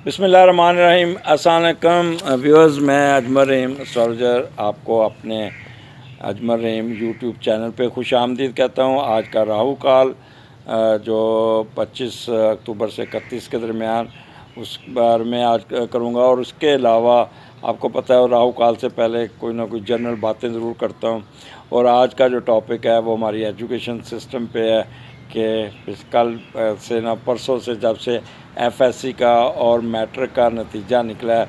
بسم اللہ الرحمن الرحیم۔ السلام علیکم ویورز، میں اجمل رحیم اسٹرالوجر آپ کو اپنے اجمل رحیم یوٹیوب چینل پہ خوش آمدید کہتا ہوں۔ آج کا راہو کال جو 25 اکتوبر سے 31 کے درمیان اس بارے میں آج کروں گا، اور اس کے علاوہ آپ کو پتہ ہے راہو کال سے پہلے کوئی نہ کوئی جنرل باتیں ضرور کرتا ہوں۔ اور آج کا جو ٹاپک ہے وہ ہماری ایجوکیشن سسٹم پہ ہے کہ کل سے نہ پرسوں سے جب سے ایف ایس سی کا اور میٹرک کا نتیجہ نکلا ہے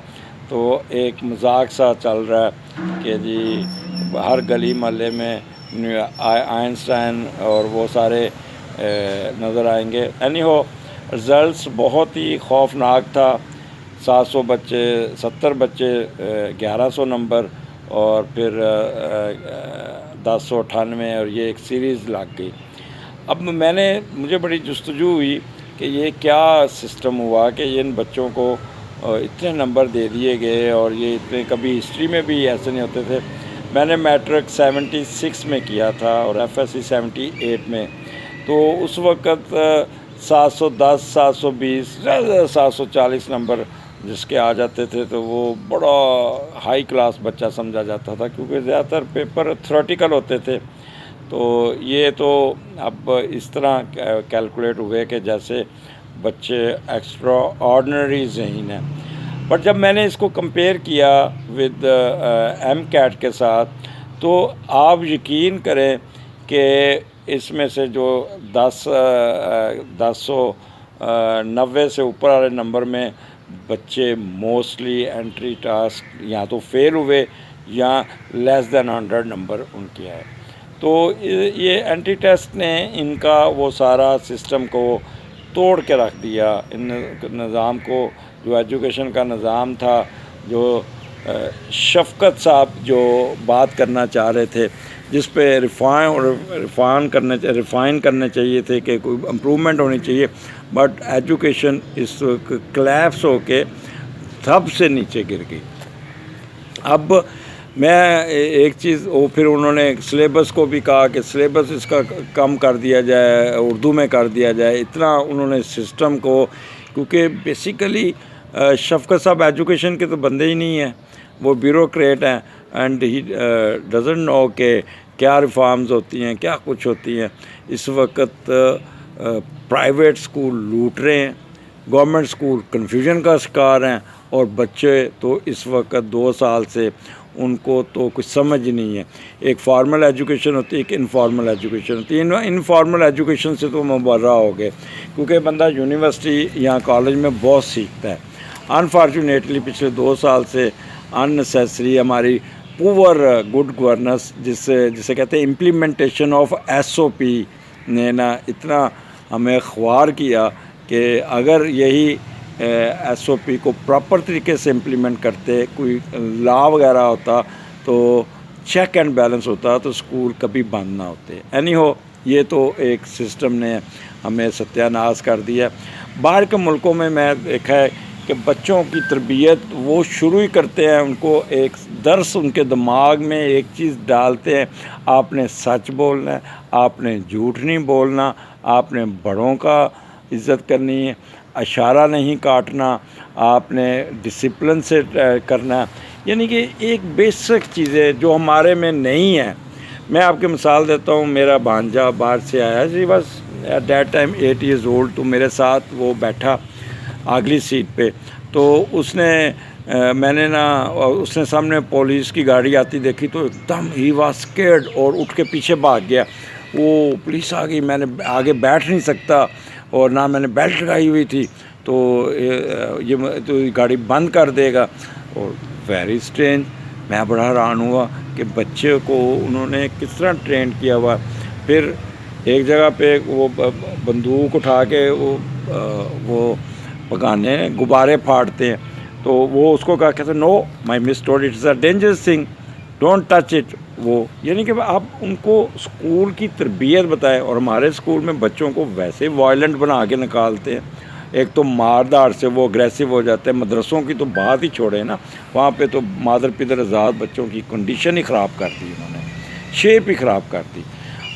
تو ایک مذاق سا چل رہا ہے کہ جی ہر گلی محلے میں آئنسٹائن اور وہ سارے نظر آئیں گے۔ اینی ہو، رزلٹس بہت ہی خوفناک تھا۔ 700 بچے، 70 بچے 1100 نمبر، اور پھر 1098، اور یہ ایک سیریز لگ گئی۔ اب مجھے بڑی جستجو ہوئی کہ یہ کیا سسٹم ہوا کہ ان بچوں کو اتنے نمبر دے دیے گئے، اور یہ اتنے کبھی ہسٹری میں بھی ایسے نہیں ہوتے تھے۔ میں نے میٹرک 76 میں کیا تھا اور ایف ایس سی 78 میں، تو اس وقت 710، 720، 740 نمبر جس کے آ جاتے تھے تو وہ بڑا ہائی کلاس بچہ سمجھا جاتا تھا، کیونکہ زیادہ تر پیپر تھیوریٹیکل ہوتے تھے۔ تو یہ تو اب اس طرح کیلکولیٹ ہوئے کہ جیسے بچے ایکسٹرا آرڈنری ذہین ہیں۔ بٹ جب میں نے اس کو کمپیئر کیا ود ایم کیٹ کے ساتھ، تو آپ یقین کریں کہ اس میں سے جو 1090 سے اوپر والے نمبر میں بچے موسٹلی انٹری ٹاسک یا تو فیل ہوئے یا لیس دین 100 نمبر ان کے آئے۔ تو یہ اینٹی ٹیسٹ نے ان کا وہ سارا سسٹم کو توڑ کے رکھ دیا، ان نظام کو، جو ایجوکیشن کا نظام تھا، جو شفقت صاحب جو بات کرنا چاہ رہے تھے، جس پہ ریفائن کرنے چاہیے تھے کہ کوئی امپرومنٹ ہونی چاہیے، بٹ ایجوکیشن اس کلیپس ہو کے سب سے نیچے گر گئی۔ اب میں ایک چیز، وہ پھر انہوں نے سلیبس کو بھی کہا کہ سلیبس اس کا کم کر دیا جائے، اردو میں کر دیا جائے، اتنا انہوں نے سسٹم کو، کیونکہ بیسیکلی شفقت صاحب ایجوکیشن کے تو بندے ہی نہیں ہیں، وہ بیوروکریٹ ہیں، اینڈ ہی ڈزنٹ نو کہ کیا ریفارمز ہوتی ہیں، کیا کچھ ہوتی ہیں۔ اس وقت پرائیویٹ سکول لوٹ رہے ہیں، گورنمنٹ سکول کنفیوژن کا شکار ہیں، اور بچے تو اس وقت 2 سال سے ان کو تو کچھ سمجھ نہیں ہے۔ ایک فارمل ایجوکیشن ہوتی ہے، ایک انفارمل ایجوکیشن ہوتی ہے۔ انفارمل ایجوکیشن سے تو مبرہ ہو گئے، کیونکہ بندہ یونیورسٹی یا کالج میں بہت سیکھتا ہے۔ انفارچونیٹلی پچھلے 2 سال سے اننیسیسری ہماری پور گڈ گورننس، جسے کہتے ہیں امپلیمنٹیشن آف ایس او پی، نے نا اتنا ہمیں خوار کیا کہ اگر یہی ایس او پی کو پراپر طریقے سے امپلیمنٹ کرتے، کوئی لا وغیرہ ہوتا تو چیک اینڈ بیلنس ہوتا تو اسکول کبھی بند نہ ہوتے۔ اینی ہو، یہ تو ایک سسٹم نے ہمیں ستیہ ناش کر دیا۔ باہر کے ملکوں میں دیکھا ہے کہ بچوں کی تربیت وہ شروع ہی کرتے ہیں، ان کو ایک درس ان کے دماغ میں ایک چیز ڈالتے ہیں، آپ نے سچ بولنا ہے، آپ نے جھوٹ نہیں بولنا، آپ نے بڑوں کا عزت کرنی ہے، اشارہ نہیں کاٹنا، آپ نے ڈسپلن سے کرنا، یعنی کہ ایک بیسک چیزیں جو ہمارے میں نہیں ہیں۔ میں آپ کی مثال دیتا ہوں، میرا بھانجا باہر سے آیا، جی بس at that time 8 years old, تو میرے ساتھ وہ بیٹھا اگلی سیٹ پہ، تو اس نے سامنے پولیس کی گاڑی آتی دیکھی تو ایک دم ہی واز اسکیئرڈ اور اٹھ کے پیچھے بھاگ گیا۔ وہ پولیس آ گئی، میں نے آگے بیٹھ نہیں سکتا اور نہ میں نے بیلٹ لگائی ہوئی تھی، تو یہ گاڑی بند کر دے گا، اور ویری اسٹرینج۔ میں بڑا حیران ہوا کہ بچے کو انہوں نے کس طرح ٹرین کیا ہوا۔ پھر ایک جگہ پہ وہ بندوق اٹھا کے وہ پکانے غبارے پھاڑتے ہیں، تو وہ اس کو کہتے ہیں no my miss told it is a dangerous thing, don't touch it. وہ یعنی کہ آپ ان کو اسکول کی تربیت بتائیں، اور ہمارے اسکول میں بچوں کو ویسے وائلنٹ بنا کے نکالتے ہیں، ایک تو مار دار سے وہ اگریسو ہو جاتے ہیں۔ مدرسوں کی تو بات ہی چھوڑیں نا، وہاں پہ تو مادر پدر آزاد بچوں کی کنڈیشن ہی خراب کر دی، انہوں نے شیپ ہی خراب کر دی۔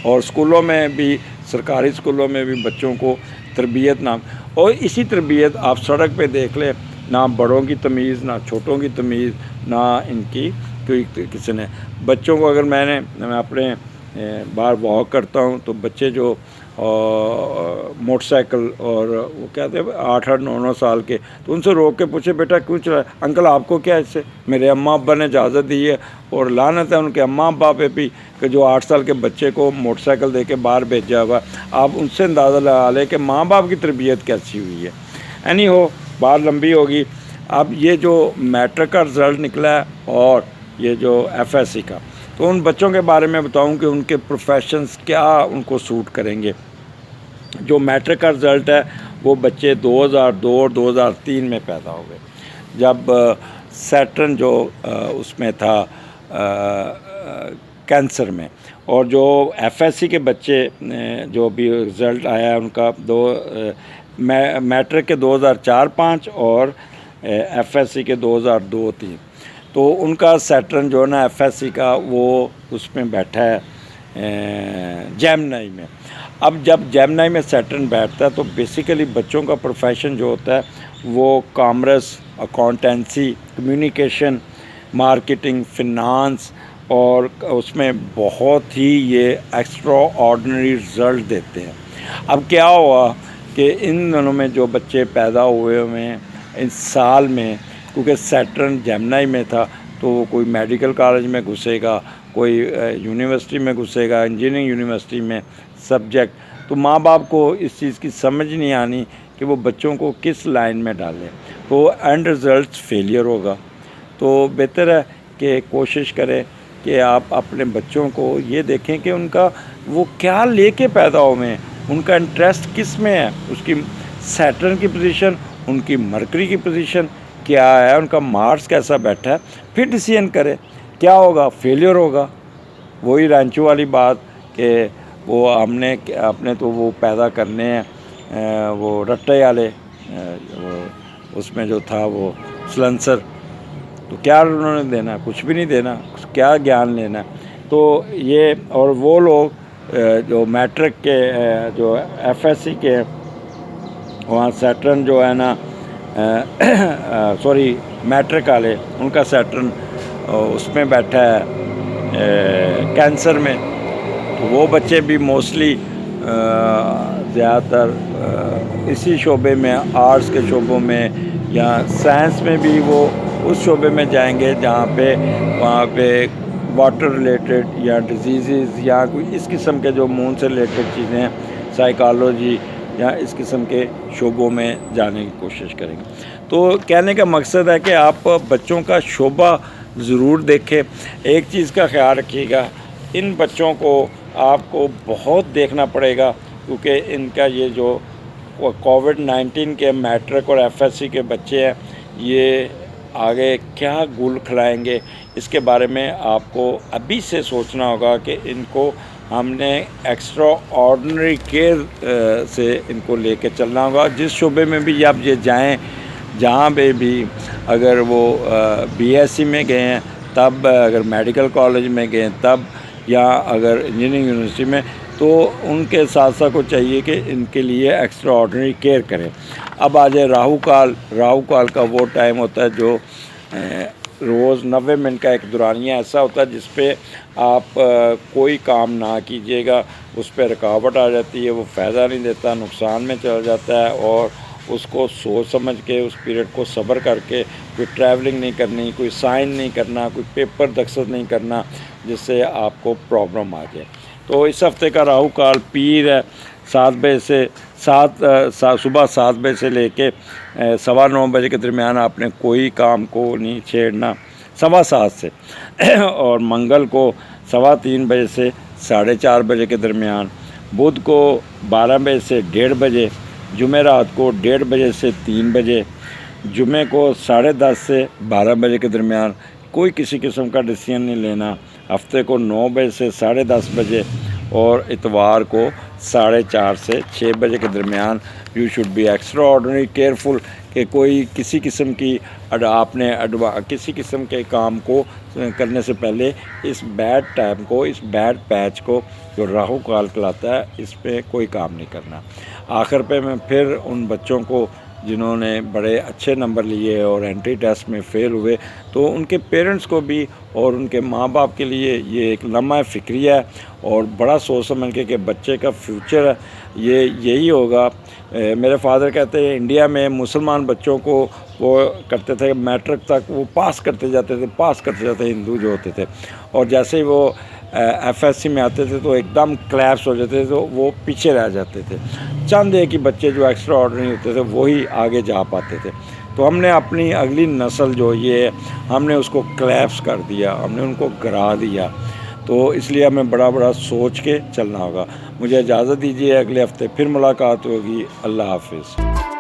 اور اسکولوں میں بھی، سرکاری اسکولوں میں بھی بچوں کو تربیت نہ، اور اسی تربیت آپ سڑک پہ دیکھ لیں نہ بڑوں کی تمیز، نہ چھوٹوں کی تمیز، نہ ان کی کوئی کسی نے. بچوں کو اگر میں اپنے باہر واک کرتا ہوں تو بچے جو موٹر سائیکل اور وہ کہتے ہیں 8-9 سال کے، تو ان سے روک کے پوچھے بیٹا کیوں چلا؟ انکل آپ کو کیا اس سے؟ میرے اماں ابا نے اجازت دی ہے. اور لعنت ہے ان کے اماں ابا پہ بھی کہ جو 8 سال کے بچے کو موٹر سائیکل دے کے باہر بھیجا ہوا. آپ ان سے اندازہ لگا لیں کہ ماں باپ کی تربیت کیسی ہوئی ہے. اینی ہو، بات لمبی ہوگی. اب یہ جو میٹرک کا رزلٹ نکلا ہے اور یہ جو ایف ایس سی کا، تو ان بچوں کے بارے میں بتاؤں کہ ان کے پروفیشنز کیا ان کو سوٹ کریں گے. جو میٹرک کا رزلٹ ہے وہ بچے 2002 اور 2003 میں پیدا ہوئے، جب سیٹرن جو اس میں تھا کینسر میں. اور جو ایف ایس سی کے بچے جو بھی رزلٹ آیا ہے ان کا میٹرک کے 2004-05 اور ایف ایس سی کے 2002-03. تو ان کا سیٹرن جو ہے نا ایف ایس سی کا وہ اس میں بیٹھا ہے جیمنائی میں. اب جب جیمنائی میں سیٹرن بیٹھتا ہے تو بیسیکلی بچوں کا پروفیشن جو ہوتا ہے وہ commerce, accountancy, communication, marketing, finance, اور اس میں بہت ہی یہ ایکسٹرا آرڈنری رزلٹ دیتے ہیں. اب کیا ہوا کہ ان دنوں میں جو بچے پیدا ہوئے ہیں اس سال میں، کیونکہ سیٹرن جیمنائی میں تھا تو وہ کوئی میڈیکل کالج میں گھسے گا، کوئی یونیورسٹی میں گھسے گا، انجینئرنگ یونیورسٹی میں سبجیکٹ. تو ماں باپ کو اس چیز کی سمجھ نہیں آنی کہ وہ بچوں کو کس لائن میں ڈالیں، تو اینڈ رزلٹس فیلئر ہوگا. تو بہتر ہے کہ کوشش کریں کہ آپ اپنے بچوں کو یہ دیکھیں کہ ان کا وہ کیا لے کے پیدا ہوئے ہیں، ان کا انٹرسٹ کس میں ہے، اس کی سیٹرن کی پوزیشن، ان کی مرکری کی پوزیشن کیا ہے، ان کا مارس کیسا بیٹھا ہے، پھر ڈیسیژن کرے. کیا ہوگا؟ فیلئر ہوگا. وہی رانچو والی بات کہ وہ ہم نے اپنے تو وہ پیدا کرنے ہیں وہ رٹے والے، اس میں جو تھا وہ سلنسر، تو کیا انہوں نے دینا؟ کچھ بھی نہیں دینا. کیا گیان لینا؟ تو یہ اور وہ لوگ جو میٹرک کے جو ایف ایس سی کے وہاں سیٹرن جو ہے نا سوری میٹرک والے، ان کا سیٹرن اس میں بیٹھا ہے کینسر میں. تو وہ بچے بھی موسٹلی زیادہ تر اسی شعبے میں، آرٹس کے شعبوں میں یا سائنس میں بھی وہ اس شعبے میں جائیں گے جہاں پہ وہاں پہ واٹر ریلیٹڈ یا ڈیزیزز یا کوئی اس قسم کے جو مون سے ریلیٹڈ چیزیں ہیں، سائیکالوجی یا اس قسم کے شعبوں میں جانے کی کوشش کریں گے. تو کہنے کا مقصد ہے کہ آپ بچوں کا شعبہ ضرور دیکھیں. ایک چیز کا خیال رکھیے گا، ان بچوں کو آپ کو بہت دیکھنا پڑے گا، کیونکہ ان کا یہ جو کووڈ-19 کے میٹرک اور ایف ایس سی کے بچے ہیں، یہ آگے کیا گل کھلائیں گے، اس کے بارے میں آپ کو ابھی سے سوچنا ہوگا کہ ان کو ہم نے ایکسٹرا آرڈنری کیئر سے ان کو لے کے چلنا ہوگا. جس شعبے میں بھی آپ یہ جائیں، جہاں پہ بھی اگر وہ بی ایس سی میں گئے ہیں تب، اگر میڈیکل کالج میں گئے تب، یا اگر انجینئرنگ یونیورسٹی میں، تو ان کے ساتھ ساتھ کو چاہیے کہ ان کے لیے ایکسٹرا آرڈنری کیئر کریں. اب آ جائے راہو کال. راہو کال کا وہ ٹائم ہوتا ہے جو روز 90 منٹ کا ایک دورانیہ ایسا ہوتا ہے جس پہ آپ کوئی کام نہ کیجیے گا، اس پہ رکاوٹ آ جاتی ہے، وہ فائدہ نہیں دیتا، نقصان میں چلا جاتا ہے. اور اس کو سوچ سمجھ کے اس پیریڈ کو صبر کر کے، کوئی ٹریولنگ نہیں کرنی، کوئی سائن نہیں کرنا، کوئی پیپر دستخط نہیں کرنا جس سے آپ کو پرابلم آ جائے. تو اس ہفتے کا راہو کال پیر ہے، 7 بجے سے صبح 7 بجے سے لے کے 9:15 بجے کے درمیان آپ نے کوئی کام کو نہیں چھیڑنا، 7:15 سے. اور منگل کو 3:15 بجے سے 4:30 بجے کے درمیان، بدھ کو 12 بجے سے 1:30 بجے، جمعرات کو 1:30 بجے سے 3 بجے، جمعے کو 10:30 سے 12 بجے کے درمیان. کوئی کسی قسم کا ڈیسیژن نہیں لینا. ہفتے کو 9 بجے سے 10:30 بجے، اور اتوار کو 4:30 سے 6 بجے کے درمیان. You should be extraordinary careful کہ کوئی کسی قسم کی آپ نے کسی قسم کے کام کو کرنے سے پہلے اس بیڈ ٹائم کو، اس بیڈ پیچ کو جو راہو کال کہلاتا ہے، اس پہ کوئی کام نہیں کرنا. آخر پہ میں پھر ان بچوں کو جنہوں نے بڑے اچھے نمبر لیے اور انٹری ٹیسٹ میں فیل ہوئے، تو ان کے پیرنٹس کو بھی اور ان کے ماں باپ کے لیے یہ ایک لمحہ فکریہ ہے اور بڑا سوچ سمجھ کے کہ بچے کا فیوچر ہے یہ یہی ہوگا۔ میرے فادر کہتے ہیں انڈیا میں مسلمان بچوں کو وہ کرتے تھے میٹرک تک وہ پاس کرتے جاتے تھے ہندو جو ہوتے تھے، اور جیسے ہی وہ ایف ایس سی میں آتے تھے تو ایک دم کلیپس ہو جاتے تھے، تو وہ پیچھے رہ جاتے تھے۔ چند ایک ہی بچے جو ایکسٹرا آرڈنری ہوتے تھے وہی آگے جا پاتے تھے۔ تو ہم نے اپنی اگلی نسل جو یہ ہم نے اس کو کلیپس کر دیا، ہم نے ان کو گرا دیا، تو اس لیے ہمیں بڑا سوچ کے چلنا ہوگا۔ مجھے اجازت دیجیے، اگلے ہفتے پھر ملاقات ہوگی۔ اللہ حافظ۔